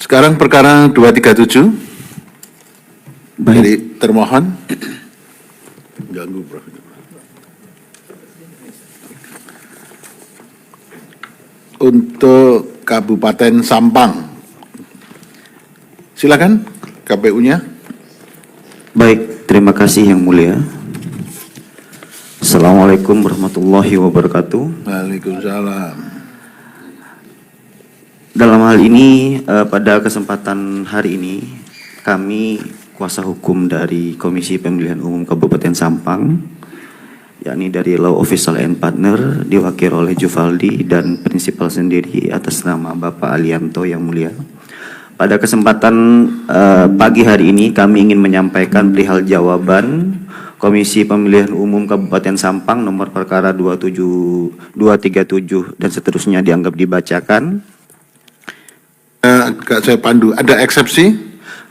Sekarang perkara 237 dari termohon. Ganggu, Bro. Untuk Kabupaten Sampang. Silakan KPU-nya. Baik, terima kasih Yang Mulia. Assalamualaikum warahmatullahi wabarakatuh. Waalaikumsalam. Dalam hal ini, pada kesempatan hari ini, kami kuasa hukum dari Komisi Pemilihan Umum Kabupaten Sampang, yakni dari Law Official and Partner, diwakili oleh Juvaldi dan prinsipal sendiri atas nama Bapak Alianto Yang Mulia. Pada kesempatan pagi hari ini, kami ingin menyampaikan perihal jawaban Komisi Pemilihan Umum Kabupaten Sampang nomor perkara 237 dan seterusnya dianggap dibacakan. Kak saya pandu, ada eksepsi?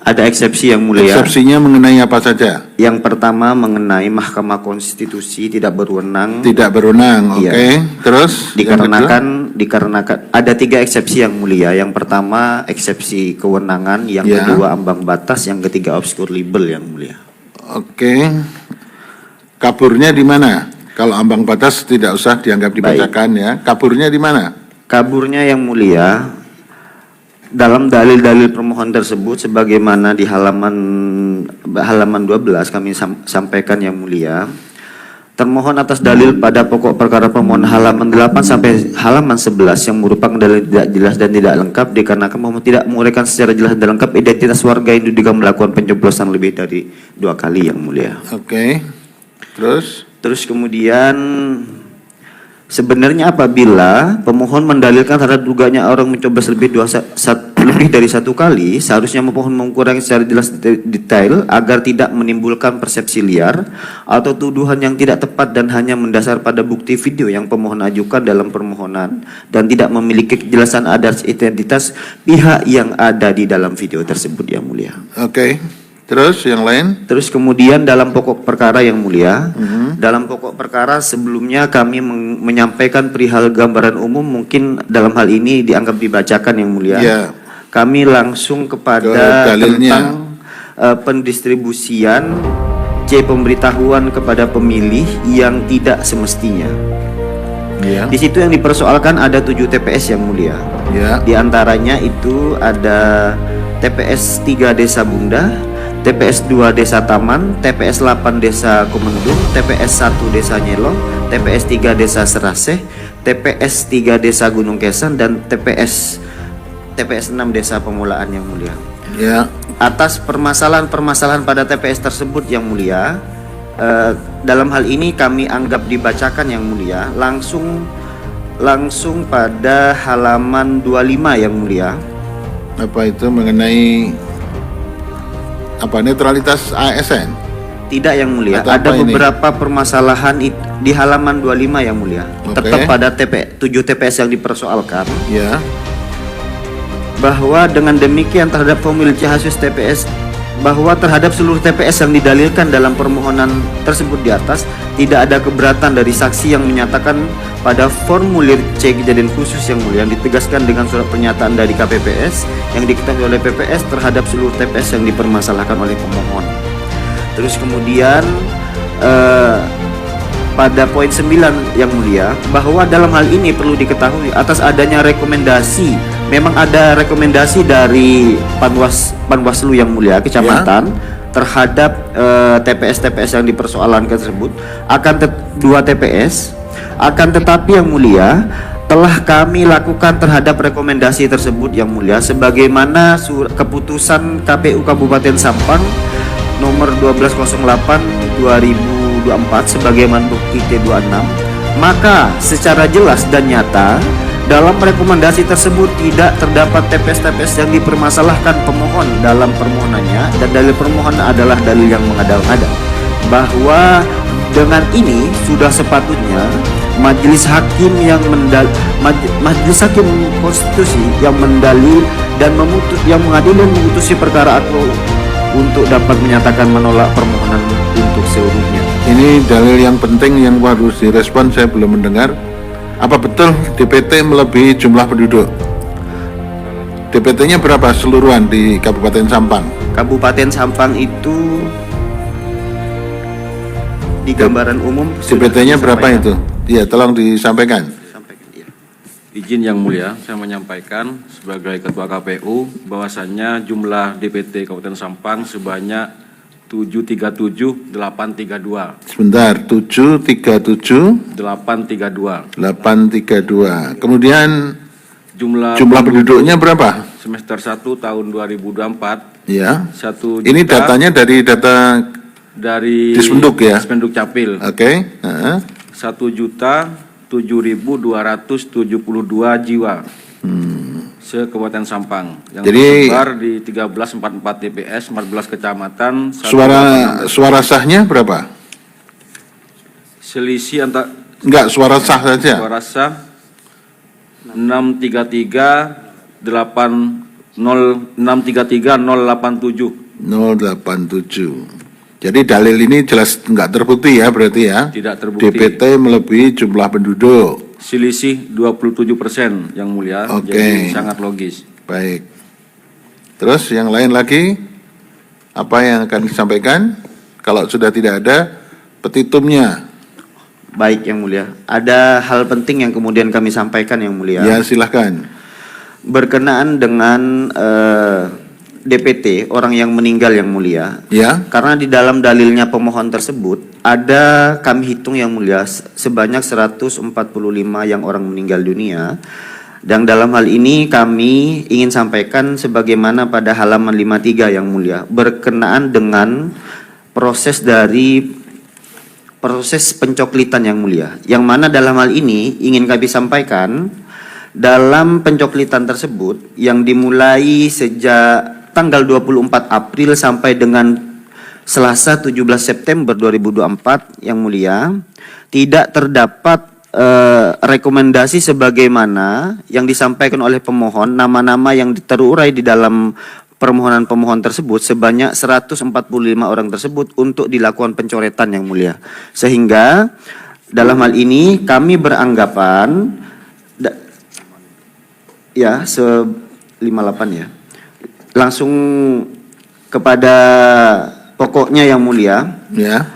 Ada eksepsi Yang Mulia. Eksepsinya mengenai apa saja? Yang pertama mengenai Mahkamah Konstitusi tidak berwenang. Tidak berwenang, oke. Iya. Terus? Dikarenakan ada 3 eksepsi Yang Mulia. Yang pertama eksepsi kewenangan, yang Ya. kedua ambang batas, yang ketiga obscure libel Yang Mulia. Oke. Kaburnya di mana? Kalau ambang batas tidak usah dianggap dibacakan ya. Kaburnya di mana? Kaburnya Yang Mulia, dalam dalil-dalil permohonan tersebut sebagaimana di halaman 12 kami sampaikan Yang Mulia. Termohon atas dalil pada pokok perkara permohonan halaman 8 sampai halaman 11 yang merupakan dalil tidak jelas dan tidak lengkap dikarenakan pemohon tidak menguraikan secara jelas dan lengkap identitas warga yang diduga melakukan pencoblosan lebih dari 2 kali Yang Mulia. Oke. Terus Kemudian sebenarnya apabila pemohon mendalilkan terhadap duganya orang mencoblos lebih dari 1 kali, seharusnya pemohon mengurangi secara jelas detail agar tidak menimbulkan persepsi liar atau tuduhan yang tidak tepat dan hanya mendasar pada bukti video yang pemohon ajukan dalam permohonan dan tidak memiliki kejelasan atas identitas pihak yang ada di dalam video tersebut Yang Mulia. Oke. Terus yang lain? Terus kemudian dalam pokok perkara Yang Mulia, dalam pokok perkara sebelumnya kami menyampaikan perihal gambaran umum, mungkin dalam hal ini dianggap dibacakan Yang Mulia. Ya. Kami langsung kepada tentang pendistribusian pemberitahuan kepada pemilih yang tidak semestinya. Ya. Di situ yang dipersoalkan ada 7 TPS Yang Mulia. Ya. Di antaranya itu ada TPS 3 Desa Bunda, TPS 2 Desa Taman, TPS 8 Desa Kumendung, TPS 1 Desa Nyelo, TPS 3 Desa Seraseh, TPS 3 Desa Gunung Kesan, dan TPS 6 Desa Pemulaan Yang Mulia. Ya. Atas permasalahan pada TPS tersebut Yang Mulia, dalam hal ini kami anggap dibacakan Yang Mulia langsung pada halaman 25 Yang Mulia. Apa itu mengenai netralitas ASN? Tidak Yang Mulia, Atau ada apa ini? beberapa permasalahan di halaman 25 Yang Mulia. Oke. Tetap pada 7 TPS yang dipersoalkan, Ya. bahwa dengan demikian terhadap formulir C hasil TPS, bahwa terhadap seluruh TPS yang didalilkan dalam permohonan tersebut di atas tidak ada keberatan dari saksi yang menyatakan pada formulir C kejadian khusus Yang Mulia, yang ditegaskan dengan surat pernyataan dari KPPS yang diketahui oleh PPS terhadap seluruh TPS yang dipermasalahkan oleh pemohon. Terus kemudian pada poin 9 Yang Mulia, bahwa dalam hal ini perlu diketahui atas adanya rekomendasi, memang ada rekomendasi dari Panwaslu Yang Mulia kecamatan terhadap TPS-TPS yang dipersoalkan tersebut, akan 2 TPS, akan tetapi Yang Mulia telah kami lakukan terhadap rekomendasi tersebut Yang Mulia sebagaimana keputusan KPU Kabupaten Sampang nomor 1208/2024 sebagaimana bukti T26, maka secara jelas dan nyata dalam rekomendasi tersebut tidak terdapat TPS-TPS yang dipermasalahkan pemohon dalam permohonannya, dan dalil permohonan adalah dalil yang mengada-ngada, bahwa dengan ini sudah sepatutnya majelis hakim konstitusi yang mendalil dan mengadili dan memutusi perkara aku untuk dapat menyatakan menolak permohonan untuk seluruhnya. Ini dalil yang penting yang harus direspon, saya belum mendengar. Apa betul DPT melebihi jumlah penduduk? DPT-nya berapa seluruhan di Kabupaten Sampang? Kabupaten Sampang itu di gambaran umum DPT-nya berapa itu? Iya, tolong disampaikan. Iya. Izin Yang Mulia, saya menyampaikan sebagai Ketua KPU bahwasannya jumlah DPT Kabupaten Sampang sebanyak 737.832. Sebentar, 737 832. 832. Kemudian Jumlah penduduknya berapa? semester 1 tahun 2024 Ya. 1 juta Ini datanya dari data dari Dispenduk ya? Dispenduk Capil. oke. 1.772.72 jiwa se-Kabupaten Sampang yang Jadi- tersebar di 1344 TPS, 14 kecamatan. Suara sahnya berapa? Selisih antara Enggak, suara sah saja. suara sah 633.087. 087. Jadi dalil ini jelas enggak terbukti ya berarti ya. Tidak terbukti. DPT melebihi jumlah penduduk. Selisih 27% Yang Mulia. Oke. Jadi sangat logis. Baik. Terus yang lain lagi apa yang akan disampaikan? Kalau sudah tidak ada petitumnya, Baik Yang Mulia. Ada hal penting yang kemudian kami sampaikan Yang Mulia. ya silahkan. Berkenaan dengan DPT orang yang meninggal Yang Mulia. Ya, Karena di dalam dalilnya pemohon tersebut ada kami hitung Yang Mulia sebanyak 145 yang orang meninggal dunia. Dan dalam hal ini kami ingin sampaikan sebagaimana pada halaman 53 Yang Mulia berkenaan dengan proses pencoklitan Yang Mulia. Yang mana dalam hal ini ingin kami sampaikan dalam pencoklitan tersebut yang dimulai sejak tanggal 24 April sampai dengan Selasa 17 September 2024 Yang Mulia tidak terdapat rekomendasi sebagaimana yang disampaikan oleh pemohon. Nama-nama yang terurai di dalam permohonan pemohon tersebut sebanyak 145 orang tersebut untuk dilakukan pencoretan Yang Mulia. Sehingga dalam hal ini kami beranggapan 58 ya. Langsung kepada pokoknya Yang Mulia, ya.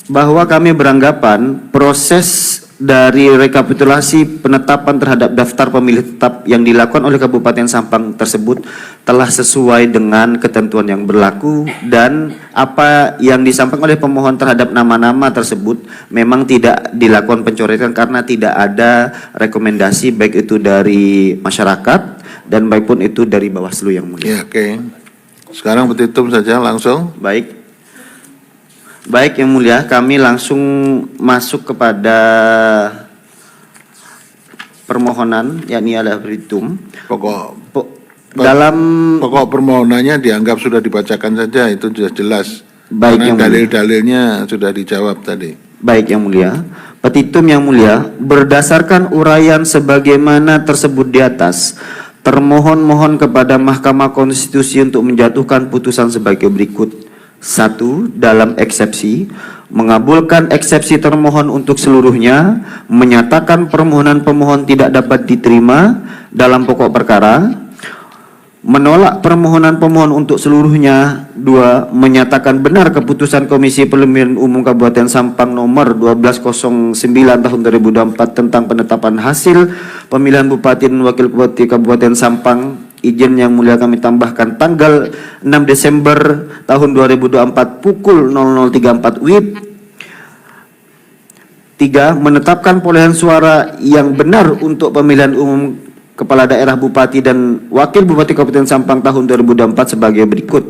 bahwa kami beranggapan proses dari rekapitulasi penetapan terhadap daftar pemilih tetap yang dilakukan oleh Kabupaten Sampang tersebut telah sesuai dengan ketentuan yang berlaku, dan apa yang disampaikan oleh pemohon terhadap nama-nama tersebut memang tidak dilakukan pencoretan karena tidak ada rekomendasi baik itu dari masyarakat dan baik pun itu dari Bawaslu Yang Mulia. Ya, oke. Sekarang petitum saja langsung. Baik Yang Mulia, kami langsung masuk kepada permohonan, yakni ada petitum. Dalam Pokok permohonannya dianggap sudah dibacakan saja, itu sudah jelas. Baik, Karena Yang Mulia. dalil-dalilnya sudah dijawab tadi. Baik Yang Mulia, petitum Yang Mulia, berdasarkan uraian sebagaimana tersebut di atas, termohon kepada Mahkamah Konstitusi untuk menjatuhkan putusan sebagai berikut. 1. Dalam eksepsi, mengabulkan eksepsi termohon untuk seluruhnya, menyatakan permohonan pemohon tidak dapat diterima dalam pokok perkara, menolak permohonan pemohon untuk seluruhnya. 2. Menyatakan benar keputusan Komisi Pemilihan Umum Kabupaten Sampang nomor 1209 tahun 2024 tentang penetapan hasil pemilihan Bupati dan Wakil Bupati Kabupaten Sampang. Izin Yang Mulia kami tambahkan tanggal 6 Desember tahun 2024 pukul 00.34 WIB. 3. Menetapkan perolehan suara yang benar untuk pemilihan umum Kepala Daerah Bupati dan Wakil Bupati Kabupaten Sampang tahun 2024 sebagai berikut.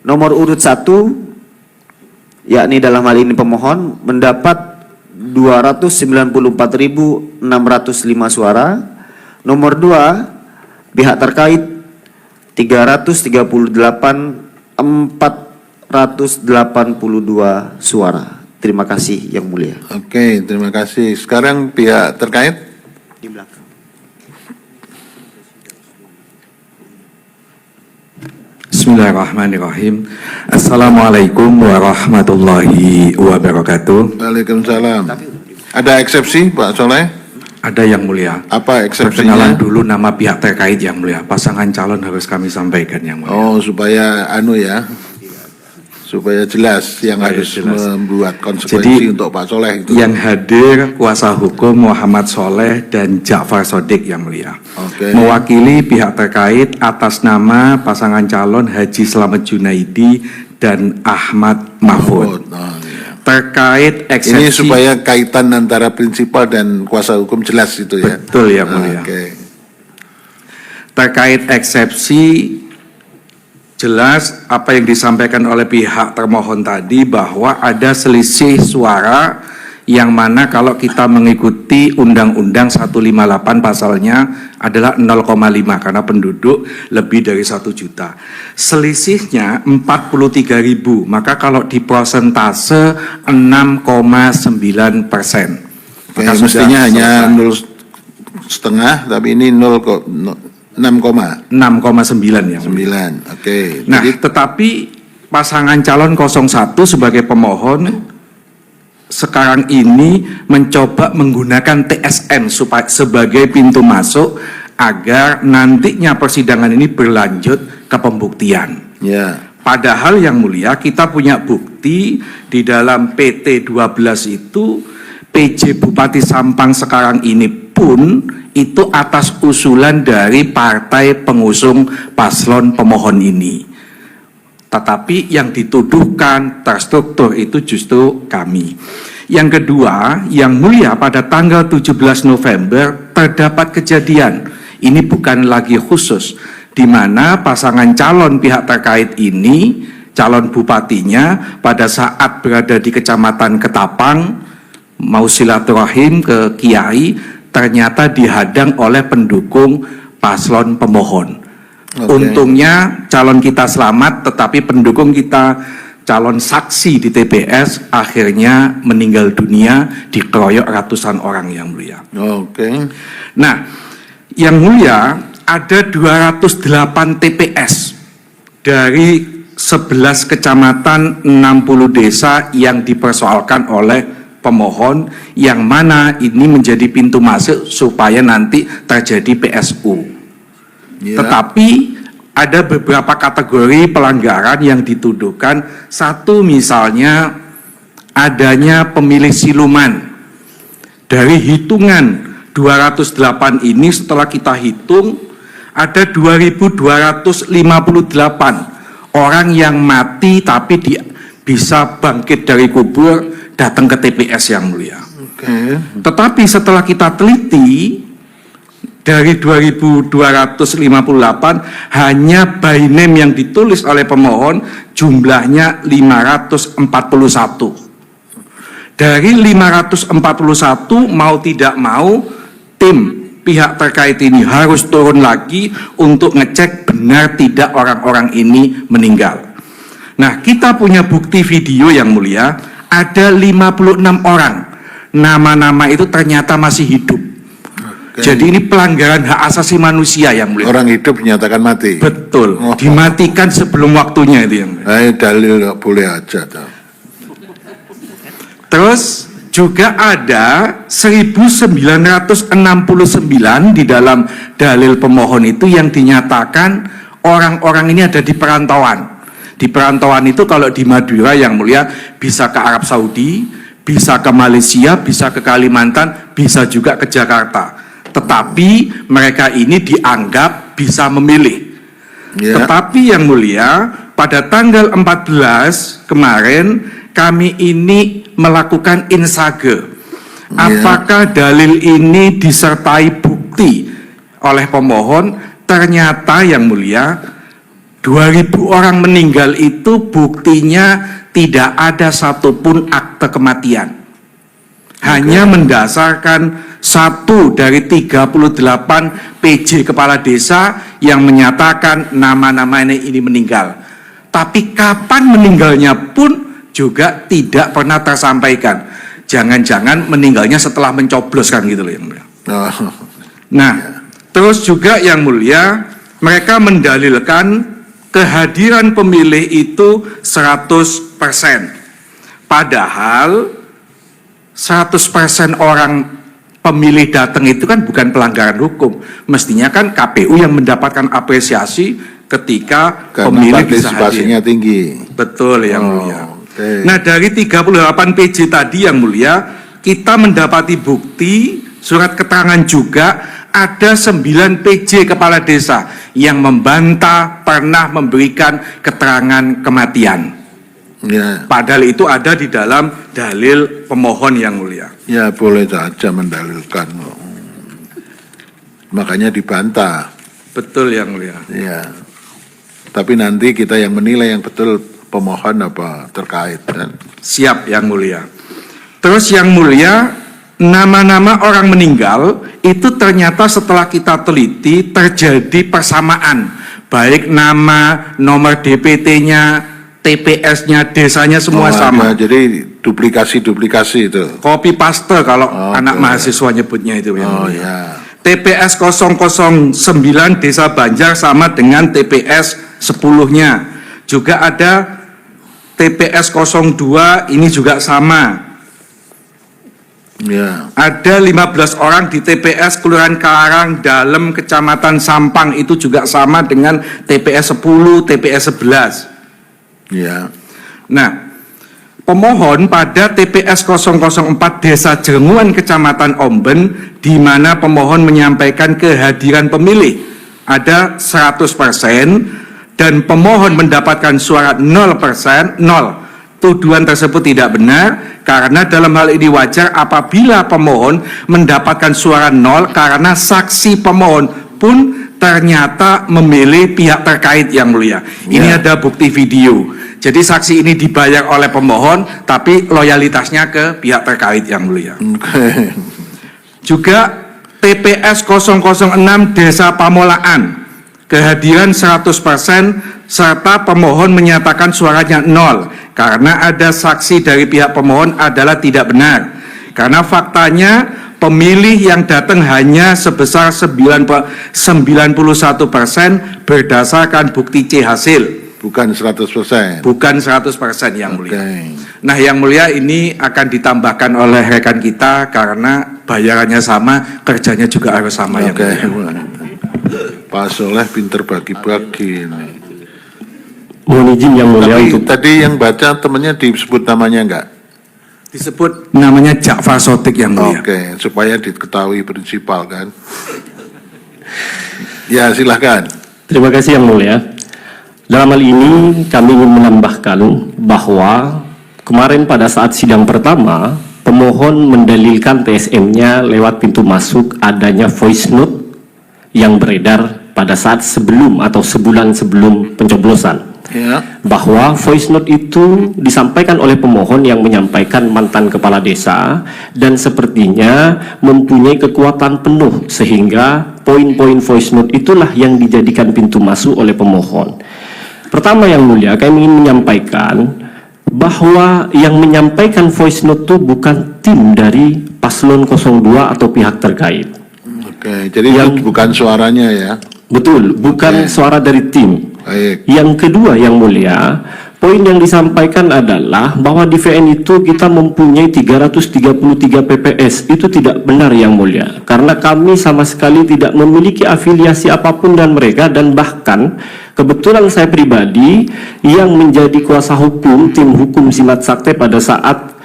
Nomor urut 1, yakni dalam hal ini pemohon mendapat 294.605 suara. Nomor 2, pihak terkait 338.482 suara. Terima kasih Yang Mulia. Oke, terima kasih. Sekarang pihak terkait. Di belakang. Bismillahirrahmanirrahim. Assalamualaikum warahmatullahi wabarakatuh. Waalaikumsalam. Ada eksepsi Pak Soleh? Ada yang mulia. Apa Perkenalan eksepsinya? dulu nama pihak terkait yang mulia. Pasangan calon harus kami sampaikan yang mulia. Oh, supaya supaya jelas yang Supaya harus jelas. membuat konsekuensi Jadi, untuk Pak Soleh itu. Yang hadir kuasa hukum Muhammad Soleh dan Ja'far Sodik yang mulia. Oke. Mewakili pihak terkait atas nama pasangan calon Haji Slamet Junaidi dan Ahmad Mahfud. Oh, iya. Terkait eksepsi. Ini supaya kaitan antara prinsipal dan kuasa hukum jelas itu ya. Betul ya mulia. Oke. Terkait eksepsi, jelas apa yang disampaikan oleh pihak termohon tadi bahwa ada selisih suara yang mana kalau kita mengikuti Undang-Undang 158 pasalnya adalah 0,5 karena penduduk lebih dari 1 juta. Selisihnya 43.000, maka kalau di persentase 6,9%. Oke, mestinya hanya 0,5, tapi ini 6,9. 6,9 ya. Oke. Nah, Jadi tetapi pasangan calon 01 sebagai pemohon sekarang ini mencoba menggunakan TSN sebagai pintu masuk agar nantinya persidangan ini berlanjut ke pembuktian. ya. Padahal yang mulia kita punya bukti di dalam PT 12 itu PJ Bupati Sampang sekarang ini pun itu atas usulan dari partai pengusung paslon pemohon ini. Tetapi yang dituduhkan terstruktur itu justru kami. Yang kedua, yang mulia pada tanggal 17 November terdapat kejadian. Ini bukan lagi khusus, di mana pasangan calon pihak terkait ini, calon bupatinya pada saat berada di Kecamatan Ketapang, mau silaturahim ke Kiai, ternyata dihadang oleh pendukung paslon pemohon. Oke. Untungnya calon kita selamat, tetapi pendukung kita calon saksi di TPS akhirnya meninggal dunia dikeroyok ratusan orang yang mulia. Oke. Nah, yang mulia ada 208 TPS dari 11 kecamatan 60 desa yang dipersoalkan oleh pemohon, yang mana ini menjadi pintu masuk supaya nanti terjadi PSU. Ya. Tetapi ada beberapa kategori pelanggaran yang dituduhkan. Satu misalnya adanya pemilih siluman. Dari hitungan 208 ini setelah kita hitung ada 2.258 orang yang mati tapi bisa bangkit dari kubur datang ke TPS yang mulia. Oke. Tetapi setelah kita teliti, dari 2.258 hanya by name yang ditulis oleh pemohon jumlahnya 541. Dari 541 mau tidak mau tim pihak terkait ini harus turun lagi untuk ngecek benar tidak orang-orang ini meninggal. Nah, kita punya bukti video yang mulia, ada 56 orang. Nama-nama itu ternyata masih hidup. Jadi ini pelanggaran hak asasi manusia yang mulia. Orang hidup dinyatakan mati. Betul, Oh. dimatikan sebelum waktunya itu yang mulia. Dalil nggak boleh aja. Terus juga ada 1969 di dalam dalil pemohon itu yang dinyatakan orang-orang ini ada di perantauan. Di perantauan itu kalau di Madura yang mulia bisa ke Arab Saudi, bisa ke Malaysia, bisa ke Kalimantan, bisa juga ke Jakarta. Tetapi mereka ini dianggap bisa memilih. Ya. Tetapi yang mulia, pada tanggal 14 kemarin kami ini melakukan insage. Apakah dalil ini disertai bukti oleh pemohon? Ternyata yang mulia, 2.000 orang meninggal itu buktinya tidak ada satupun akte kematian. Hanya mendasarkan 1 dari 38 PJ kepala desa yang menyatakan nama-nama ini meninggal. Tapi kapan meninggalnya pun juga tidak pernah tersampaikan. Jangan-jangan meninggalnya setelah mencoblos kan gitu loh yang mulia. Oh. Nah, terus juga yang mulia, mereka mendalilkan kehadiran pemilih itu 100%. Padahal 100% orang pemilih datang itu kan bukan pelanggaran hukum. Mestinya kan KPU yang mendapatkan apresiasi ketika Karena pemilih bisa partisipasinya hadir. tinggi. Betul yang Oh, mulia. oke. Nah, dari 38 PJ tadi yang mulia, kita mendapati bukti surat keterangan juga ada 9 PJ kepala desa yang membantah pernah memberikan keterangan kematian. Ya, Padahal itu ada di dalam dalil pemohon yang mulia. ya boleh saja mendalilkan. Makanya dibantah. Betul yang mulia. Ya. Tapi nanti kita yang menilai yang betul pemohon apa terkait kan. Siap yang mulia. Terus yang mulia, nama-nama orang meninggal itu ternyata setelah kita teliti terjadi persamaan. Baik nama, nomor DPT-nya, TPS-nya, desanya semua Oh, sama. ada. Jadi duplikasi itu. Copy paste kalau Oke. anak mahasiswa nyebutnya itu yang Oh mulia. ya. TPS 009 Desa Banjar sama dengan TPS 10-nya. Juga ada TPS 02 ini juga sama. Ya. Ada 15 orang di TPS Kelurahan Karang Dalem Kecamatan Sampang itu juga sama dengan TPS 10, TPS 11. Ya. Nah, pemohon pada TPS 004 Desa Jrenguan Kecamatan Omben di mana pemohon menyampaikan kehadiran pemilih ada 100% dan pemohon mendapatkan suara 0%, 0. Tuduhan tersebut tidak benar karena dalam hal ini wajar apabila pemohon mendapatkan suara 0 karena saksi pemohon pun ternyata memilih pihak terkait yang mulia. Ini Ya. ada bukti video. Jadi saksi ini dibayar oleh pemohon tapi loyalitasnya ke pihak terkait yang mulia. Oke. Juga TPS 006 Desa Pamolaan kehadiran 100% serta pemohon menyatakan suaranya 0 karena ada saksi dari pihak pemohon adalah tidak benar karena faktanya pemilih yang datang hanya sebesar 91% berdasarkan bukti C hasil, Bukan 100%. bukan 100% yang mulia. Oke. Nah yang mulia ini akan ditambahkan oleh rekan kita karena bayarannya sama, kerjanya juga harus sama yang Oke. mulia. Pak Soleh pinter bagi-bagi ini. Mohon izin yang mulia Tapi untuk tadi yang baca temennya disebut namanya enggak? Disebut namanya Ja'far Sotik yang mulia. Oke, supaya diketahui prinsipal kan. Ya, silahkan. terima kasih yang mulia. Dalam hal ini kami ingin menambahkan bahwa kemarin pada saat sidang pertama pemohon mendalilkan TSM-nya lewat pintu masuk adanya voice note yang beredar pada saat sebelum atau sebulan sebelum pencoblosan. Ya. Bahwa voice note itu disampaikan oleh pemohon yang menyampaikan mantan kepala desa dan sepertinya mempunyai kekuatan penuh sehingga poin-poin voice note itulah yang dijadikan pintu masuk oleh pemohon. Pertama yang mulia, kami ingin menyampaikan bahwa yang menyampaikan voice note itu bukan tim dari paslon 02 atau pihak terkait. Oke, jadi Yang- itu bukan suaranya ya. Betul, bukan Oke. suara dari tim. Baik. Yang kedua yang mulia, poin yang disampaikan adalah bahwa di VN itu kita mempunyai 333 PPS. Itu tidak benar yang mulia. Karena kami sama sekali tidak memiliki afiliasi apapun dan mereka, dan bahkan kebetulan saya pribadi yang menjadi kuasa hukum tim hukum Simat Sakti pada saat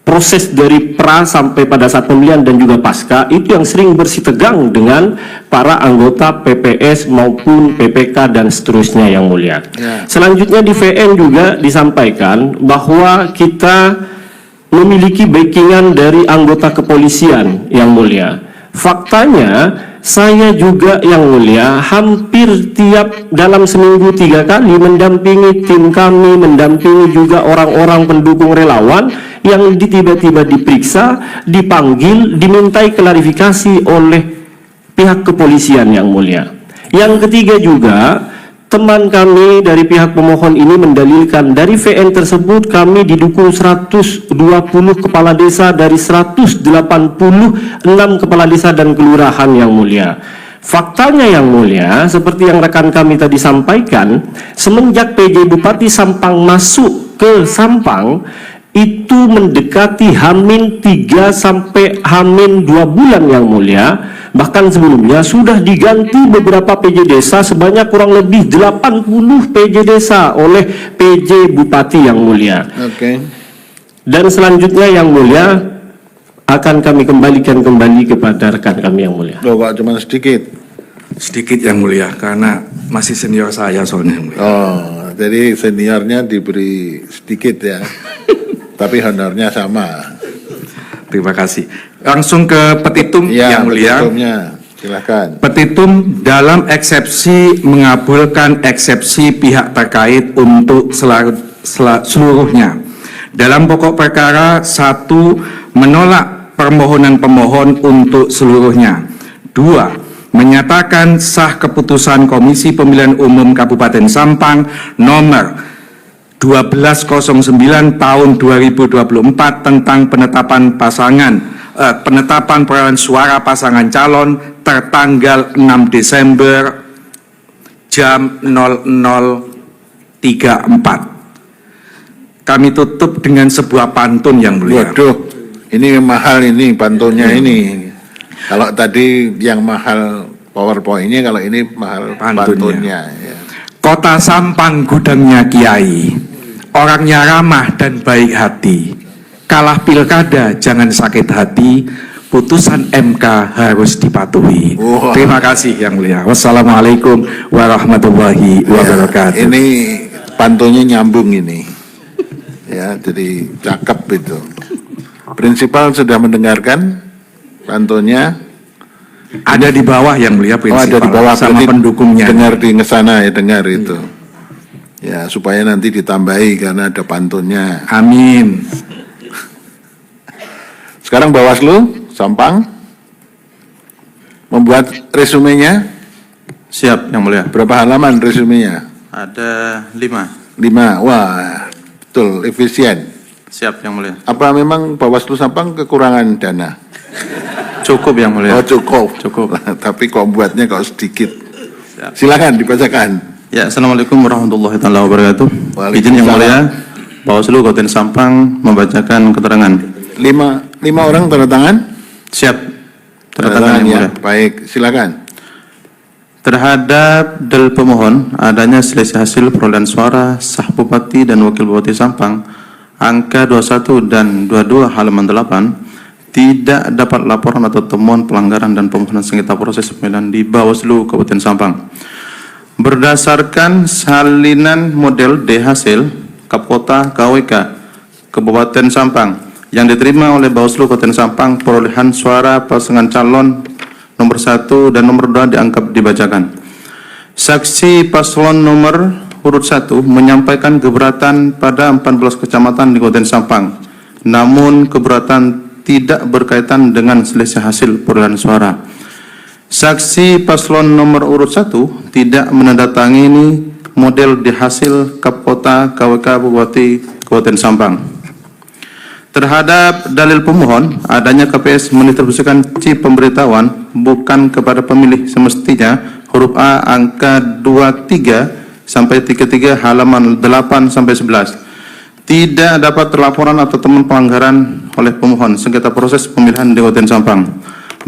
proses dari pra sampai pada saat pemilihan dan juga pasca itu yang sering bersitegang dengan para anggota PPS maupun PPK dan seterusnya yang mulia. Ya. Selanjutnya di VN juga disampaikan bahwa kita memiliki backingan dari anggota kepolisian yang mulia. Faktanya saya juga yang mulia hampir tiap dalam seminggu 3 kali mendampingi tim kami, mendampingi juga orang-orang pendukung relawan yang tiba-tiba diperiksa, dipanggil, dimintai klarifikasi oleh pihak kepolisian yang mulia. Yang ketiga juga, teman kami dari pihak pemohon ini mendalilkan dari VN tersebut kami didukung 120 kepala desa dari 186 kepala desa dan kelurahan yang mulia. Faktanya yang mulia, seperti yang rekan kami tadi sampaikan, semenjak PJ Bupati Sampang masuk ke Sampang, itu mendekati Hamin 3 sampai Hamin 2 bulan yang mulia. Bahkan sebelumnya sudah diganti beberapa PJ desa sebanyak kurang lebih 80 PJ desa oleh PJ Bupati yang mulia. Oke. Dan selanjutnya yang mulia akan kami kembalikan kembali kepada rekan kami yang mulia. Loh, kok cuma sedikit? Sedikit yang mulia, karena masih senior saya soalnya. Yang mulia. Oh, jadi seniornya diberi sedikit ya. Tapi honornya sama. Terima kasih. Langsung ke petitum Ya, yang mulia. petitumnya. Silakan. Petitum dalam eksepsi mengabulkan eksepsi pihak terkait untuk seluruhnya. Dalam pokok perkara 1, menolak permohonan pemohon untuk seluruhnya. 2, menyatakan sah keputusan Komisi Pemilihan Umum Kabupaten Sampang nomor 1209 tahun 2024 tentang penetapan perolehan suara pasangan calon tertanggal 6 Desember jam 00.34. Kami tutup dengan sebuah pantun yang mulia. Waduh, ini mahal ini pantunnya ini. Kalau tadi yang mahal PowerPoint-nya, kalau ini mahal pantunnya. Ya. Kota Sampang gudangnya kiai, orangnya ramah dan baik hati. Kalah pilkada jangan sakit hati, putusan MK harus dipatuhi. Wah. Terima kasih yang mulia. Wassalamualaikum warahmatullahi wabarakatuh. Ini pantunnya nyambung ini. Ya, jadi cakep itu. Prinsipal sudah mendengarkan pantunnya. Ada di bawah yang mulia Oh, prinsipal ada di bawah, sama berarti pendukungnya. Dengar di sana ya, dengar itu. Ya, supaya nanti ditambahi karena ada pantunnya. Amin. Sekarang Bawaslu Sampang membuat resumenya. Siap, Yang Mulia. Berapa halaman resumenya? Ada 5. 5. Wah, betul, efisien. Siap, Yang Mulia. Apa memang Bawaslu Sampang kekurangan dana? Cukup, Yang Mulia. Oh, cukup. Cukup. Tapi kok buatnya kok sedikit. Siap. Silakan dibacakan. Ya, Assalamualaikum warahmatullahi wabarakatuh. Waalaikumsalam. Izin Yang Mulia, Bawaslu Kabupaten Sampang membacakan keterangan. 5 orang tanda tangan? Siap. Tanda tangan, Yang ya. Mulia. Baik, silakan. Terhadap dalil pemohon adanya selisih hasil perolehan suara sah Bupati dan Wakil Bupati Sampang angka 21 dan 22 halaman 8 tidak dapat laporan atau temuan pelanggaran dan pemohonan sengketa proses pemilihan di Bawaslu Kabupaten Sampang. Berdasarkan salinan model D hasil Kapkota KWK Kabupaten Sampang yang diterima oleh Bawaslu Kabupaten Sampang, perolehan suara pasangan calon nomor 1 dan nomor 2 dianggap dibacakan. Saksi paslon nomor urut 1 menyampaikan keberatan pada 14 kecamatan di Kabupaten Sampang. Namun keberatan tidak berkaitan dengan selisih hasil perolehan suara. Saksi paslon nomor urut 1 tidak menandatangani model di hasil Kapkota KWK Bupati Kabupaten Sampang. Terhadap dalil pemohon adanya KPS mendistribusikan chip pemberitahuan bukan kepada pemilih semestinya huruf A angka 23 sampai 33 halaman 8 sampai 11. Tidak dapat terlaporan atau temuan pelanggaran oleh pemohon sengketa proses pemilihan di Kabupaten Sampang.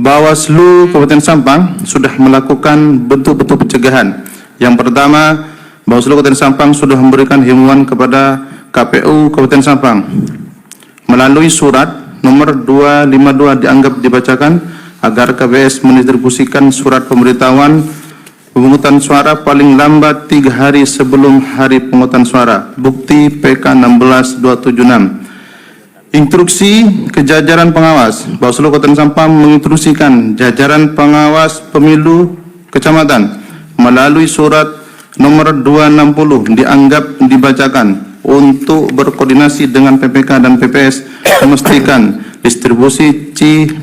Bawaslu Kabupaten Sampang sudah melakukan bentuk-bentuk pencegahan. Yang pertama, Bawaslu Kabupaten Sampang sudah memberikan himbauan kepada KPU Kabupaten Sampang melalui surat nomor 252 dianggap dibacakan agar KPS mendistribusikan surat pemberitahuan pemungutan suara paling lambat 3 hari sebelum hari pemungutan suara. Bukti PK 16276. Instruksi ke jajaran pengawas. Bawaslu Kabupaten Sampang menginstruksikan jajaran pengawas pemilu kecamatan melalui surat nomor 260 dianggap dibacakan untuk berkoordinasi dengan PPK dan PPS memastikan distribusi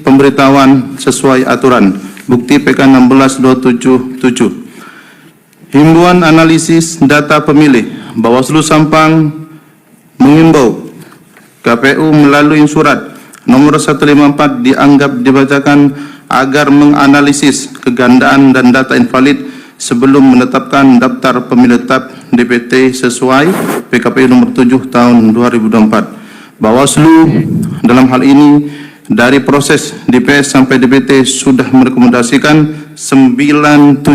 pemberitahuan sesuai aturan. Bukti PK 16277. Himbauan analisis data pemilih. Bawaslu Sampang mengimbau KPU melalui surat nomor 154 dianggap dibacakan agar menganalisis kegandaan dan data invalid sebelum menetapkan daftar pemilih tetap DPT sesuai PKPU nomor 7 tahun 2024. Bawaslu dalam hal ini dari proses DPS sampai DPT sudah merekomendasikan 976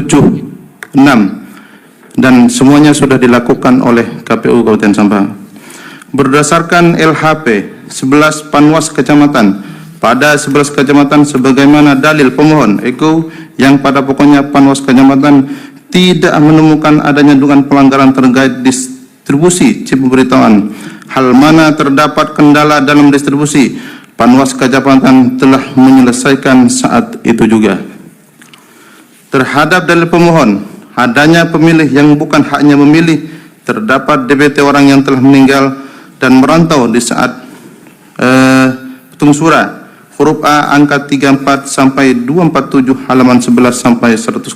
dan semuanya sudah dilakukan oleh KPU Kabupaten Sampang. Berdasarkan LHP 11 Panwas Kecamatan pada 11 kecamatan sebagaimana dalil pemohon Eko yang pada pokoknya Panwas Kecamatan tidak menemukan adanya dugaan pelanggaran terkait distribusi chip pemberitahuan. Hal mana terdapat kendala dalam distribusi, Panwas Kecamatan telah menyelesaikan saat itu juga. Terhadap dalil pemohon, adanya pemilih yang bukan haknya memilih, terdapat DPT orang yang telah meninggal dan merantau di saat Tungsura, huruf A angka 34 sampai 247 halaman 11 sampai 102.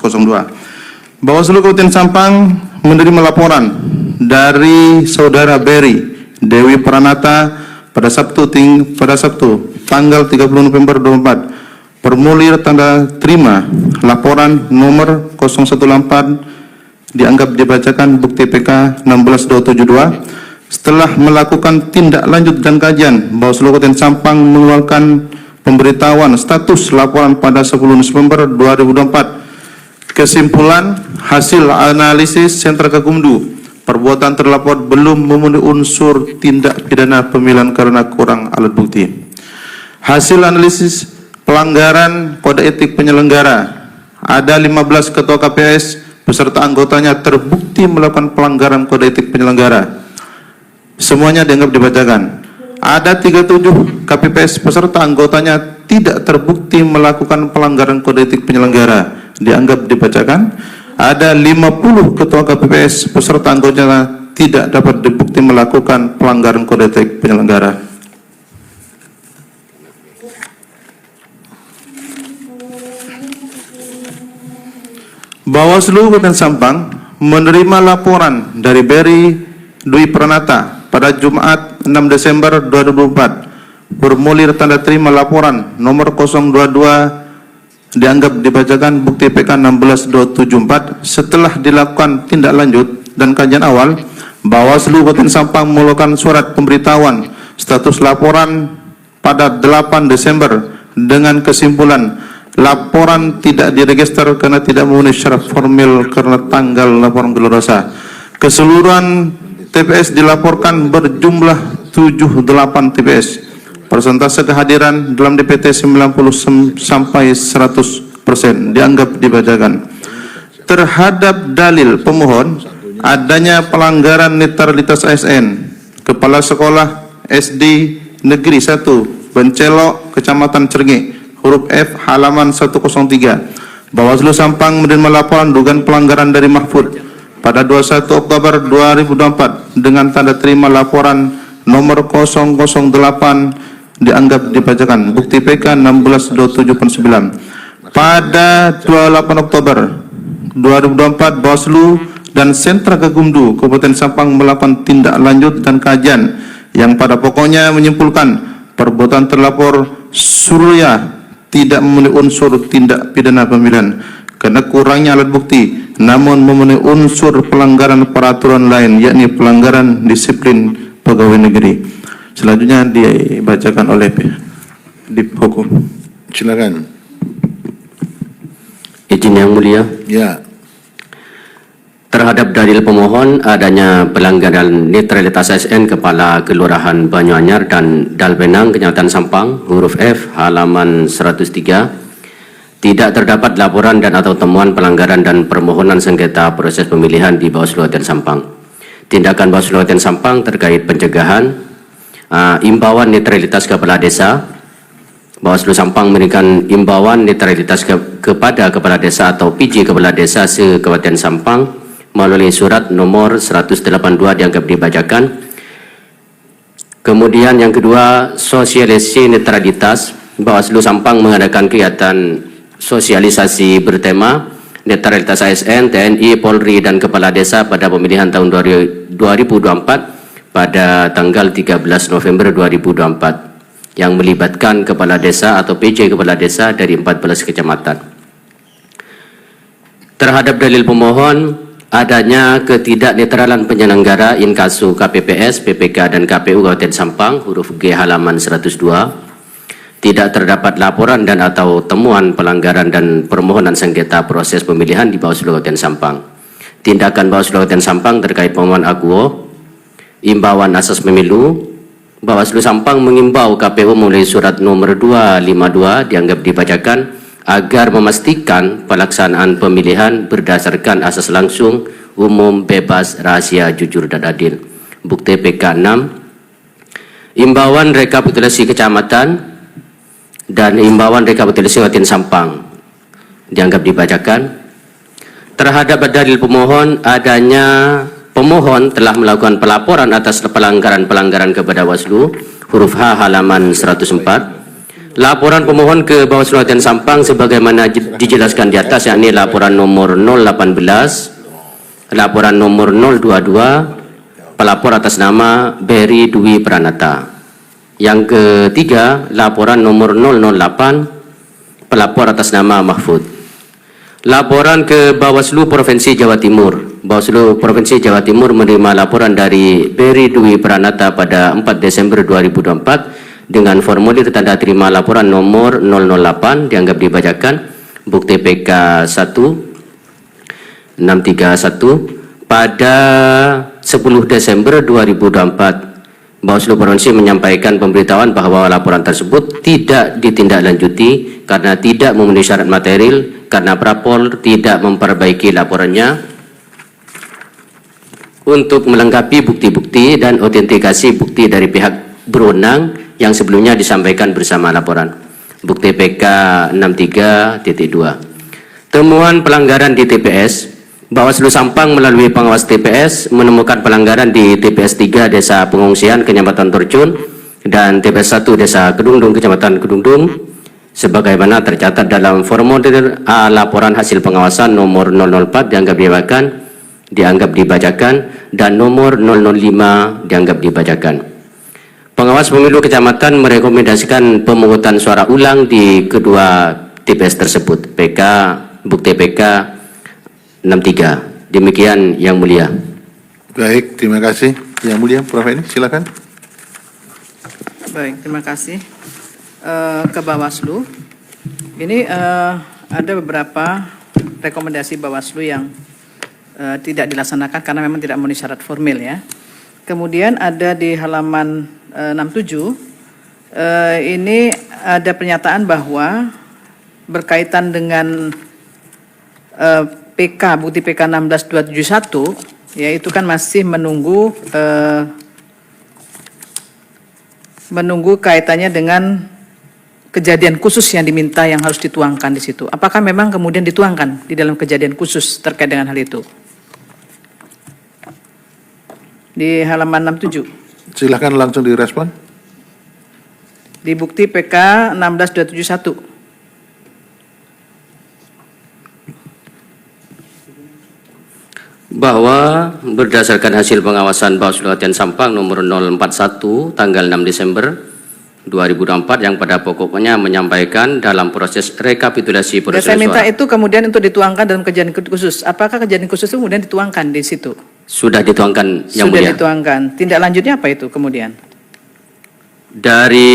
Bawaslu Kabupaten Sampang menerima laporan dari Saudara Berry Dewi Pranata pada Sabtu tanggal 30 November 2024. Formulir tanda terima laporan nomor 018 dianggap dibacakan bukti PK 16272. Setelah melakukan tindak lanjut dan kajian, Bawaslu Kabupaten Sampang mengeluarkan pemberitahuan status laporan pada 10 November 2024. Kesimpulan hasil analisis Sentra Gakumdu, perbuatan terlapor belum memenuhi unsur tindak pidana pemilihan karena kurang alat bukti. Hasil analisis pelanggaran kode etik penyelenggara, ada 15 ketua KPS beserta anggotanya terbukti melakukan pelanggaran kode etik penyelenggara. Semuanya dianggap dibacakan. Ada 37 KPPS peserta anggotanya tidak terbukti melakukan pelanggaran kode etik penyelenggara, dianggap dibacakan. Ada 50 ketua KPPS peserta anggotanya tidak dapat dibukti melakukan pelanggaran kode etik penyelenggara. Bawaslu Kabupaten Sampang menerima laporan dari Berry Dwi Pranata pada Jumat 6 Desember 2024. Formulir tanda terima laporan nomor 022 dianggap dibacakan bukti PK 16274. Setelah dilakukan tindak lanjut dan kajian awal, Bawaslu Kabupaten Sampang mengeluarkan surat pemberitahuan status laporan pada 8 Desember dengan kesimpulan laporan tidak diregister karena tidak memenuhi syarat formil karena tanggal laporan gelorosa. Keseluruhan TPS dilaporkan berjumlah 78 TPS. Persentase kehadiran dalam DPT 90 sampai 100% dianggap dibacakan. Terhadap dalil pemohon adanya pelanggaran netralitas ASN, Kepala Sekolah SD Negeri 1 Bencelok, Kecamatan Cerngek, huruf F halaman 103. Bawaslu Sampang menerima laporan dugaan pelanggaran dari Mahfud pada 21 Oktober 2024 dengan tanda terima laporan nomor 008 dianggap dibacakan bukti PK 16279. Pada 28 Oktober 2024 Bawaslu dan Sentra Gakumdu Kabupaten Sampang melakukan tindak lanjut dan kajian yang pada pokoknya menyimpulkan perbuatan terlapor Surya tidak memenuhi unsur tindak pidana pemilihan karena kurangnya alat bukti, namun memenuhi unsur pelanggaran peraturan lain, yakni pelanggaran disiplin pegawai negeri. Selanjutnya dibacakan oleh Diphukum. Silakan. Izin Yang Mulia. Ya. Terhadap dalil pemohon adanya pelanggaran netralitas ASN Kepala Kelurahan Banyuanyar dan Dalbenang, Kecamatan Sampang, huruf F, halaman 103. Tidak terdapat laporan dan atau temuan pelanggaran dan permohonan sengketa proses pemilihan di Bawaslu Kabupaten Sampang. Tindakan Bawaslu Kabupaten Sampang terkait pencegahan, imbauan netralitas kepala desa. Bawaslu Sampang memberikan imbauan netralitas kepada kepala desa atau PJ kepala desa se-Kabupaten Sampang melalui surat nomor 182 dianggap dibacakan. Kemudian yang kedua, sosialisasi netralitas. Bawaslu Sampang mengadakan kegiatan sosialisasi bertema netralitas ASN, TNI, Polri, dan kepala desa pada pemilihan tahun 2024 pada tanggal 13 November 2024 yang melibatkan kepala desa atau PJ kepala desa dari 14 kecamatan. Terhadap dalil pemohon adanya ketidaknetralan penyelenggara inkasu KPPS, PPK, dan KPU Kabupaten Sampang, huruf G halaman 102, tidak terdapat laporan dan atau temuan pelanggaran dan permohonan sengketa proses pemilihan di Bawaslu Kabupaten Sampang. Tindakan Bawaslu Kabupaten Sampang terkait pemohon aguo, imbauan asas pemilu, Bawaslu Sampang mengimbau KPU melalui surat nomor 252 dianggap dibacakan agar memastikan pelaksanaan pemilihan berdasarkan asas langsung, umum, bebas, rahasia, jujur, dan adil. Bukti PK 6. Imbauan rekapitulasi kecamatan dan imbauan rekapitulasi Kabupaten Sampang dianggap dibacakan. Terhadap dalil pemohon, adanya pemohon telah melakukan pelaporan atas pelanggaran-pelanggaran kepada Bawaslu, huruf H halaman 104. Laporan pemohon ke Bawaslu Kabupaten Sampang sebagaimana dijelaskan di atas, yakni laporan nomor 018, laporan nomor 022, pelapor atas nama Berry Dwi Pranata. Yang ketiga, laporan nomor 008, pelapor atas nama Mahfud. Laporan ke Bawaslu Provinsi Jawa Timur. Bawaslu Provinsi Jawa Timur menerima laporan dari Berry Dwi Pranata pada 4 Desember 2024 dengan formulir tanda terima laporan nomor 008 dianggap dibacakan. Bukti PK 1631 pada 10 Desember 2024 Bawaslu Provinsi menyampaikan pemberitahuan bahwa laporan tersebut tidak ditindaklanjuti karena tidak memenuhi syarat material, karena Prapol tidak memperbaiki laporannya untuk melengkapi bukti-bukti dan autentikasi bukti dari pihak berwenang yang sebelumnya disampaikan bersama laporan. Bukti PK 63.2. Temuan pelanggaran di TPS. Bawaslu Sampang melalui pengawas TPS menemukan pelanggaran di TPS 3 Desa Pengungsian Kecamatan Torjun dan TPS 1 Desa Kedungdung Kecamatan Kedungdung sebagaimana tercatat dalam formulir A laporan hasil pengawasan nomor 004 dianggap dibacakan dan nomor 005 dianggap dibacakan. Pengawas pemilu kecamatan merekomendasikan pemungutan suara ulang di kedua TPS tersebut. Bukti PK 63. Demikian Yang Mulia. Baik, terima kasih. Yang Mulia, Prof. Eni, silakan. Baik, terima kasih. Ke Bawaslu, ini ada beberapa rekomendasi Bawaslu yang tidak dilaksanakan karena memang tidak memenuhi syarat formil ya. Kemudian ada di halaman 67, ini ada pernyataan bahwa berkaitan dengan PK, bukti PK 16271, yaitu kan masih menunggu kaitannya dengan kejadian khusus yang diminta yang harus dituangkan di situ. Apakah memang kemudian dituangkan di dalam kejadian khusus terkait dengan hal itu? Di halaman 67. Silakan langsung direspon. Di bukti PK 16271. Bahwa berdasarkan hasil pengawasan Bawaslu Kabupaten Sampang nomor 041 tanggal 6 Desember 2024 yang pada pokoknya menyampaikan dalam proses rekapitulasi proses saya minta suara. itu kemudian untuk dituangkan dalam kejadian khusus. Apakah kejadian khusus itu kemudian dituangkan di situ? Sudah dituangkan Yang Sudah Mulia. dituangkan. Tindak lanjutnya apa itu kemudian? Dari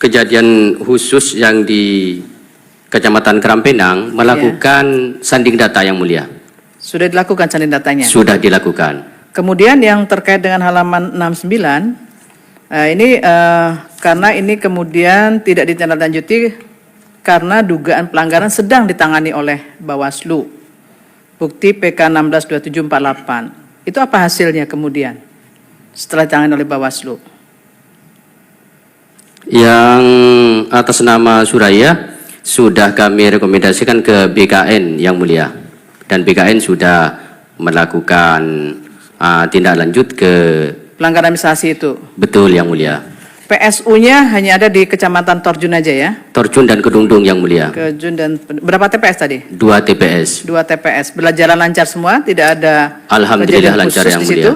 kejadian khusus yang di Kecamatan Kerampenang melakukan sanding data Yang Mulia. Sudah dilakukan sanding datanya? Sudah dilakukan. Kemudian yang terkait dengan halaman 69, ini karena ini kemudian tidak ditindaklanjuti karena dugaan pelanggaran sedang ditangani oleh Bawaslu. Bukti PK 162748. Itu apa hasilnya kemudian setelah ditangani oleh Bawaslu? Yang atas nama Suraya sudah kami rekomendasikan ke BKN Yang Mulia. Dan BKN sudah melakukan tindak lanjut ke pelanggaran administrasi itu. Betul Yang Mulia. PSU-nya hanya ada di Kecamatan Torjun aja ya? Torjun dan Kedungdung Yang Mulia. Kejun dan berapa TPS tadi? 2 TPS. 2 TPS. Berjalan lancar semua, tidak ada Alhamdulillah kejadian lancar khusus Yang di Mulia. situ?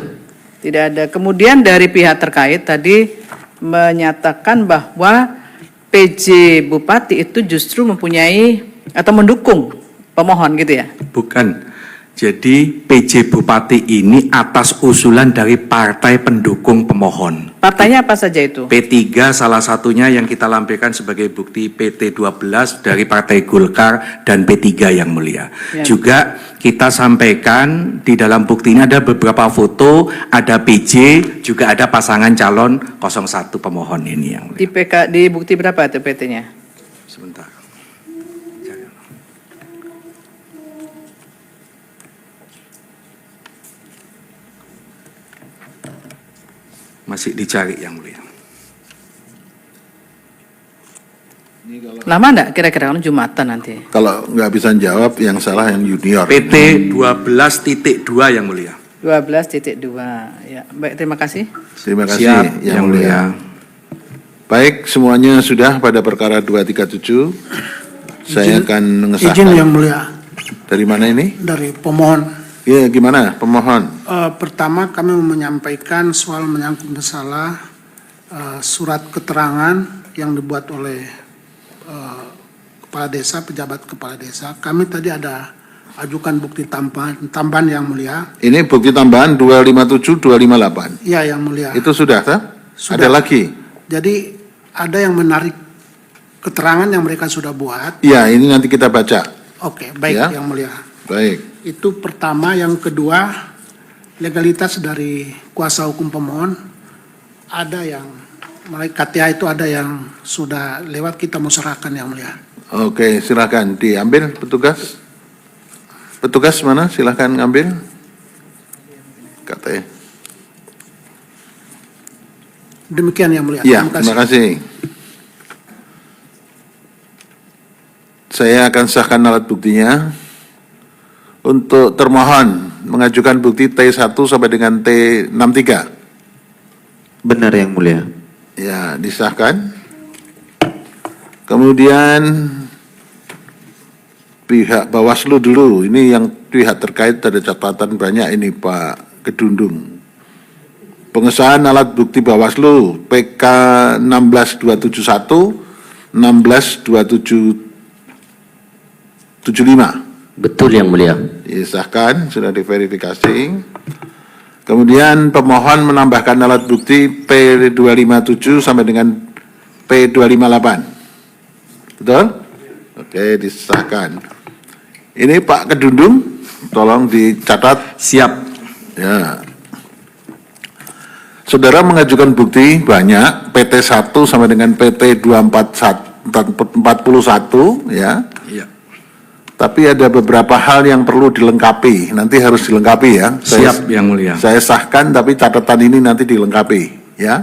Tidak ada. Kemudian dari pihak terkait tadi menyatakan bahwa PJ Bupati itu justru mempunyai atau mendukung pemohon gitu ya? Bukan. Jadi PJ Bupati ini atas usulan dari partai pendukung pemohon. Partainya apa saja itu? P3 salah satunya yang kita lampirkan sebagai bukti PT 12 dari Partai Golkar dan P3 yang mulia. Ya. Juga kita sampaikan di dalam bukti ini ada beberapa foto, ada PJ, juga ada pasangan calon 01 pemohon ini yang mulia. Di bukti berapa itu PT-nya? Sebentar. Masih dicari yang mulia. Lama enggak kira-kira kalau Jumatan nanti? Kalau nggak bisa jawab, yang salah yang junior. PT 12.2 yang mulia. 12.2. Ya, baik, terima kasih. Terima kasih Siap, yang mulia. Baik, semuanya sudah pada perkara 237. Saya akan mengesahkan. Izin yang mulia Dari mana ini? dari pemohon. Ya, gimana pemohon? Pertama kami menyampaikan soal menyangkut masalah surat keterangan yang dibuat oleh kepala desa, pejabat kepala desa. Kami tadi ada ajukan bukti tambahan yang mulia. Ini bukti tambahan 257, 258. Iya yang mulia. Itu sudah, tak? Sudah. Ada lagi? Jadi ada yang menarik keterangan yang mereka sudah buat. Ya, ini nanti kita baca. Oke, baik Ya. yang mulia. Baik. Itu pertama. Yang kedua, legalitas dari kuasa hukum pemohon. Ada yang mulai KTA itu ada yang sudah lewat, kita mau serahkan yang mulia. Oke, silakan diambil petugas. Petugas mana? Silakan ngambil. Katanya. Demikian yang mulia. Ya, terima kasih. Saya akan sahkan alat buktinya. Untuk termohon mengajukan bukti T1 sampai dengan T63. Benar yang mulia. Ya, disahkan. Kemudian pihak Bawaslu dulu. Ini yang pihak terkait ada catatan banyak ini Pak Kedundung. Pengesahan alat bukti Bawaslu PK 16271, 16275. Betul yang mulia. Disahkan, sudah diverifikasi. Kemudian pemohon menambahkan alat bukti P257 sampai dengan P258. Betul? Oke, disahkan. Ini Pak Kedundung, tolong dicatat. Siap. Ya. Saudara mengajukan bukti banyak, PT1 sampai dengan PT241, ya. Iya. Tapi ada beberapa hal yang perlu dilengkapi, nanti harus dilengkapi ya. Siap yang mulia. Saya sahkan tapi catatan ini nanti dilengkapi ya.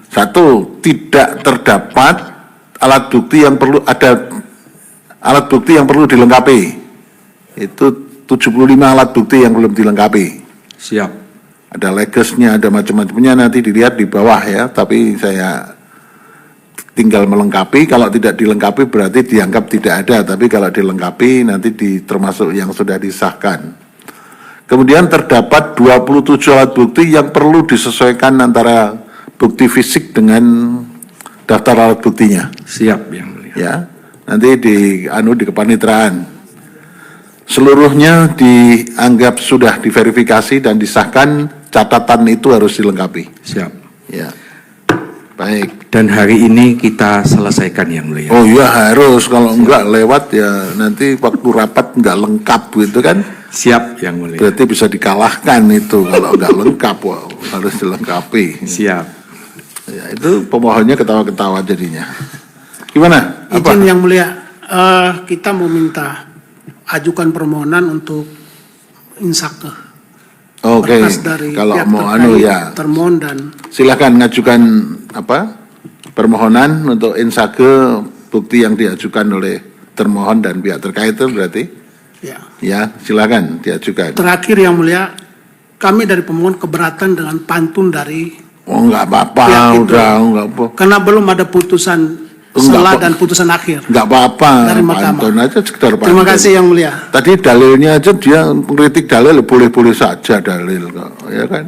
Satu, tidak terdapat alat bukti yang perlu dilengkapi. Itu 75 alat bukti yang belum dilengkapi. Siap. Ada legasnya, ada macam-macamnya, nanti dilihat di bawah ya, tapi saya tinggal melengkapi. Kalau tidak dilengkapi berarti dianggap tidak ada, tapi kalau dilengkapi nanti termasuk yang sudah disahkan. Kemudian terdapat 27 alat bukti yang perlu disesuaikan antara bukti fisik dengan daftar alat buktinya. Siap yang mulia. Ya, nanti di kepanitraan. Seluruhnya dianggap sudah diverifikasi dan disahkan, catatan itu harus dilengkapi. Siap. Ya. Baik. Dan hari ini kita selesaikan yang mulia. Oh iya harus, kalau enggak lewat ya nanti waktu rapat enggak lengkap gitu kan. Siap yang mulia. Berarti bisa dikalahkan itu kalau enggak lengkap, wow, harus dilengkapi. Siap. Ya, itu pemohonnya ketawa-ketawa jadinya. Gimana? Apa? Izin yang mulia, kita mau minta ajukan permohonan untuk insake. Oke, Berkas dari kalau pihak mau terkait, ya termohon dan silakan ngajukan permohonan untuk insake bukti yang diajukan oleh termohon dan pihak terkait itu berarti ya. ya silakan diajukan. Terakhir yang mulia, kami dari pemohon keberatan dengan pantun dari Oh enggak apa-apa, pihak itu. udah enggak apa. Karena belum ada putusan selah dan putusan akhir. Enggak apa-apa, Dari mahkamah. pantun aja sekedar pantun. Terima kasih yang mulia. Tadi dalilnya aja dia mengkritik dalil, boleh-boleh saja dalil kok, ya kan?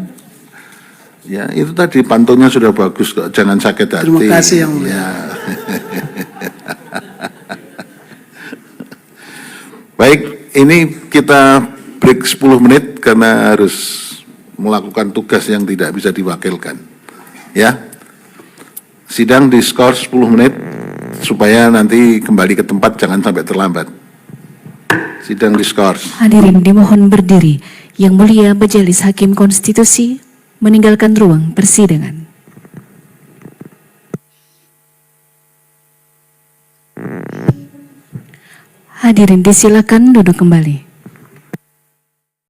Ya, itu tadi pantunnya sudah bagus kok, jangan sakit hati. Terima kasih yang mulia. Ya. Baik, ini kita break 10 menit karena harus melakukan tugas yang tidak bisa diwakilkan. Ya. Sidang diskors 10 menit supaya nanti kembali ke tempat, jangan sampai terlambat. Sidang diskors. Hadirin dimohon berdiri. Yang Mulia Majelis Hakim Konstitusi meninggalkan ruang persidangan. Hadirin disilakan duduk kembali.